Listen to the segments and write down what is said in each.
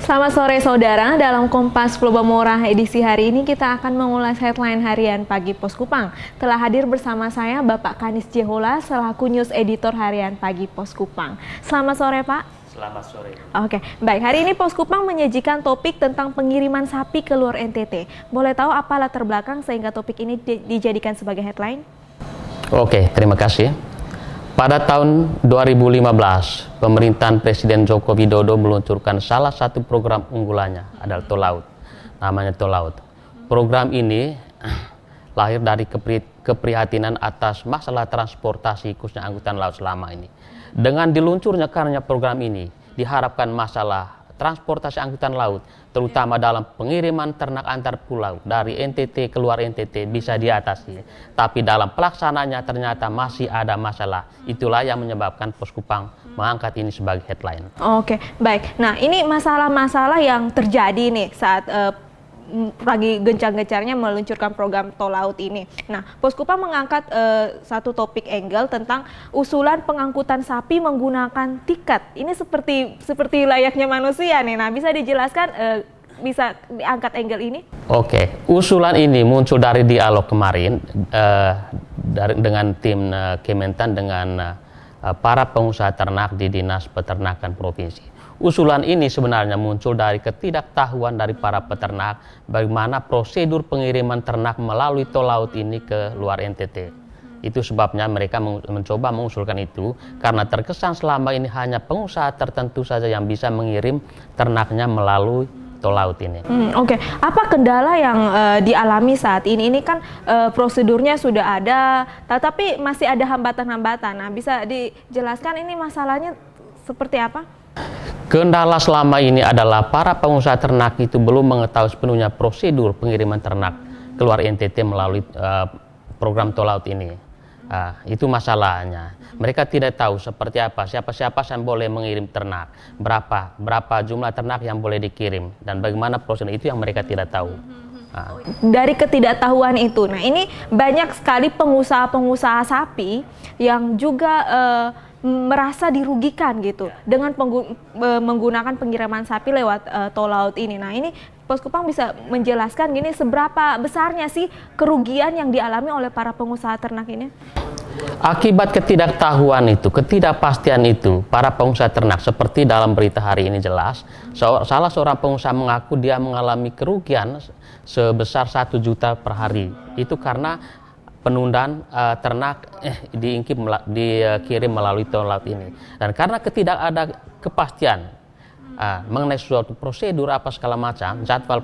Selamat sore saudara, dalam Kompas Plobamora edisi hari ini kita akan mengulas headline harian Pagi Pos Kupang. Telah hadir bersama saya Bapak Kanis Jehola selaku news editor harian Pagi Pos Kupang. Selamat sore Pak. Selamat sore. Oke, baik. Hari ini Pos Kupang menyajikan topik tentang pengiriman sapi ke luar NTT. Boleh tahu apa latar belakang sehingga topik ini dijadikan sebagai headline? Oke, terima kasih. Pada tahun 2015, pemerintahan Presiden Joko Widodo meluncurkan salah satu program unggulannya adalah Tol Laut. Namanya Tol Laut. Program ini lahir dari keprihatinan atas masalah transportasi khususnya angkutan laut selama ini. Dengan diluncurnya karena program ini, diharapkan masalah transportasi angkutan laut, terutama dalam pengiriman ternak antar pulau dari NTT keluar NTT bisa diatasi. Tapi dalam pelaksanaannya ternyata masih ada masalah. Itulah yang menyebabkan Pos Kupang mengangkat ini sebagai headline. Oke, baik. Nah, ini masalah-masalah yang terjadi nih saat lagi gencar-gencarnya meluncurkan program Tol Laut ini. Nah, Pos Kupang mengangkat satu topik angle tentang usulan pengangkutan sapi menggunakan tiket. Ini seperti layaknya manusia nih. Nah, bisa dijelaskan, bisa diangkat angle ini? Oke, usulan ini muncul dari dialog kemarin dengan tim Kementan dengan para pengusaha ternak di Dinas Peternakan Provinsi. Usulan ini sebenarnya muncul dari ketidaktahuan dari para peternak bagaimana prosedur pengiriman ternak melalui tol laut ini ke luar NTT. Itu sebabnya mereka mencoba mengusulkan itu karena terkesan selama ini hanya pengusaha tertentu saja yang bisa mengirim ternaknya melalui tol laut ini. Oke. Apa kendala yang dialami saat ini? Ini kan prosedurnya sudah ada, tetapi masih ada hambatan-hambatan. Nah, bisa dijelaskan ini masalahnya seperti apa? Kendala selama ini adalah para pengusaha ternak itu belum mengetahui sepenuhnya prosedur pengiriman ternak keluar NTT melalui program tol laut ini. Itu masalahnya. Mereka tidak tahu seperti apa, siapa yang boleh mengirim ternak, berapa jumlah ternak yang boleh dikirim, dan bagaimana prosedur itu yang mereka tidak tahu. Dari ketidaktahuan itu, nah ini banyak sekali pengusaha-pengusaha sapi yang juga merasa dirugikan gitu dengan menggunakan pengiriman sapi lewat tol laut ini. Nah, ini Pos Kupang bisa menjelaskan gini, seberapa besarnya sih kerugian yang dialami oleh para pengusaha ternak ini? Akibat ketidaktahuan itu, ketidakpastian itu, para pengusaha ternak seperti dalam berita hari ini jelas, salah seorang pengusaha mengaku dia mengalami kerugian sebesar 1 juta per hari. Itu karena penundaan ternak dikirim melalui tol laut ini. Dan karena tidak ada kepastian mengenai suatu prosedur apa segala macam, jadwal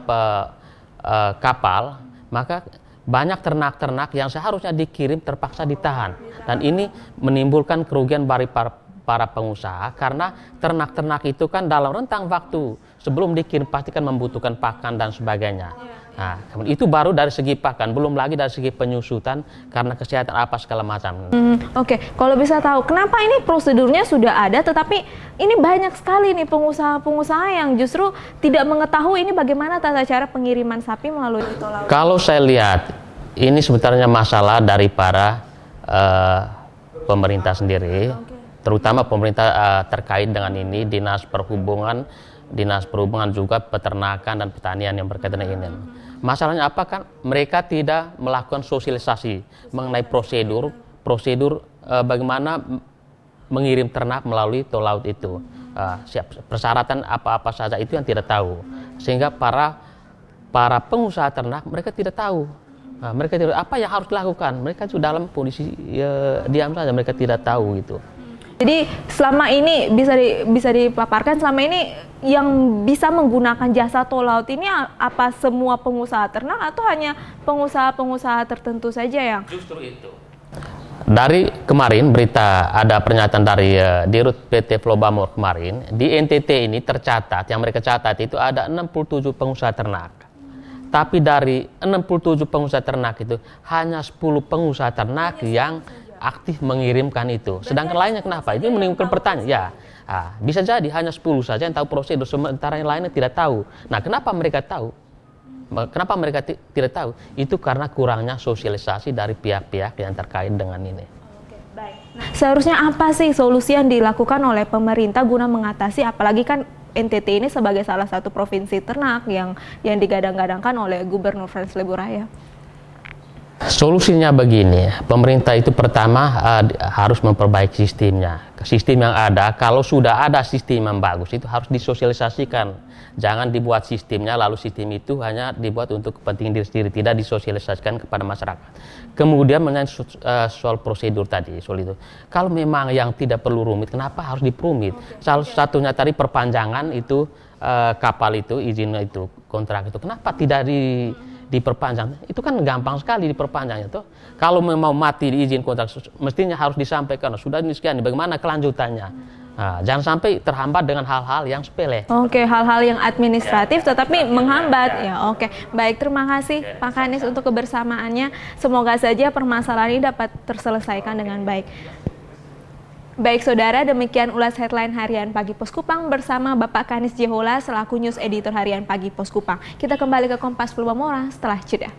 kapal, maka banyak ternak-ternak yang seharusnya dikirim terpaksa ditahan. Dan ini menimbulkan kerugian bagi para pengusaha karena ternak-ternak itu kan dalam rentang waktu sebelum dikirim pasti kan membutuhkan pakan dan sebagainya. Nah, itu baru dari segi pakan, belum lagi dari segi penyusutan karena kesehatan apa segala macam. Oke, kalau bisa tahu kenapa ini prosedurnya sudah ada, tetapi ini banyak sekali nih pengusaha-pengusaha yang justru tidak mengetahui ini bagaimana tata cara pengiriman sapi melalui tol laut. Kalau saya lihat, ini sebenarnya masalah dari para pemerintah sendiri, terutama pemerintah terkait dengan ini, Dinas Perhubungan juga peternakan dan pertanian yang berkaitan dengan ini. Masalahnya apa kan? Mereka tidak melakukan sosialisasi mengenai prosedur bagaimana mengirim ternak melalui tol laut itu. Persyaratan apa-apa saja itu yang tidak tahu. Sehingga para pengusaha ternak mereka tidak tahu. Mereka tidak apa yang harus dilakukan. Mereka sudah dalam kondisi diam saja, mereka tidak tahu gitu. Jadi selama ini bisa dipaparkan, selama ini yang bisa menggunakan jasa tol laut ini apa semua pengusaha ternak atau hanya pengusaha-pengusaha tertentu saja yang? Justru itu. Dari kemarin berita ada pernyataan dari Dirut PT Plobamora kemarin, di NTT ini tercatat, yang mereka catat itu ada 67 pengusaha ternak. Tapi dari 67 pengusaha ternak itu hanya 10 pengusaha ternak yang aktif mengirimkan itu. Sedangkan lainnya kenapa? Itu menimbulkan pertanyaan. Ya, bisa jadi hanya 10 saja yang tahu prosedur, sementara yang lainnya tidak tahu. Nah, kenapa mereka tahu? Kenapa mereka tidak tahu? Itu karena kurangnya sosialisasi dari pihak-pihak yang terkait dengan ini. Baik. Nah, seharusnya apa sih solusi yang dilakukan oleh pemerintah guna mengatasi, apalagi kan NTT ini sebagai salah satu provinsi ternak yang digadang-gadangkan oleh Gubernur Frans Leburaya? Solusinya begini, pemerintah itu pertama harus memperbaiki sistemnya. Sistem yang ada, kalau sudah ada sistem yang bagus itu harus disosialisasikan. Jangan dibuat sistemnya lalu sistem itu hanya dibuat untuk kepentingan diri sendiri, tidak disosialisasikan kepada masyarakat. Kemudian mengenai soal prosedur tadi, soal itu. Kalau memang yang tidak perlu rumit, kenapa harus diperumit? Salah satunya tadi perpanjangan itu kapal itu, izin itu, kontrak itu. Kenapa tidak diperpanjang? Itu kan gampang sekali diperpanjangnya tuh. Kalau memang mati di izin kontrak, mestinya harus disampaikan sudah ini sekian, bagaimana kelanjutannya. Nah, jangan sampai terhambat dengan hal-hal yang sepele. Oke, hal-hal yang administratif tetapi menghambat. Ya, oke. Baik, terima kasih Pak Kanis untuk kebersamaannya. Semoga saja permasalahan ini dapat terselesaikan dengan baik. Baik saudara, demikian ulas headline harian Pagi Pos Kupang bersama Bapak Kanis Jehola selaku News Editor harian Pagi Pos Kupang. Kita kembali ke Kompas Peluang Moral setelah jeda.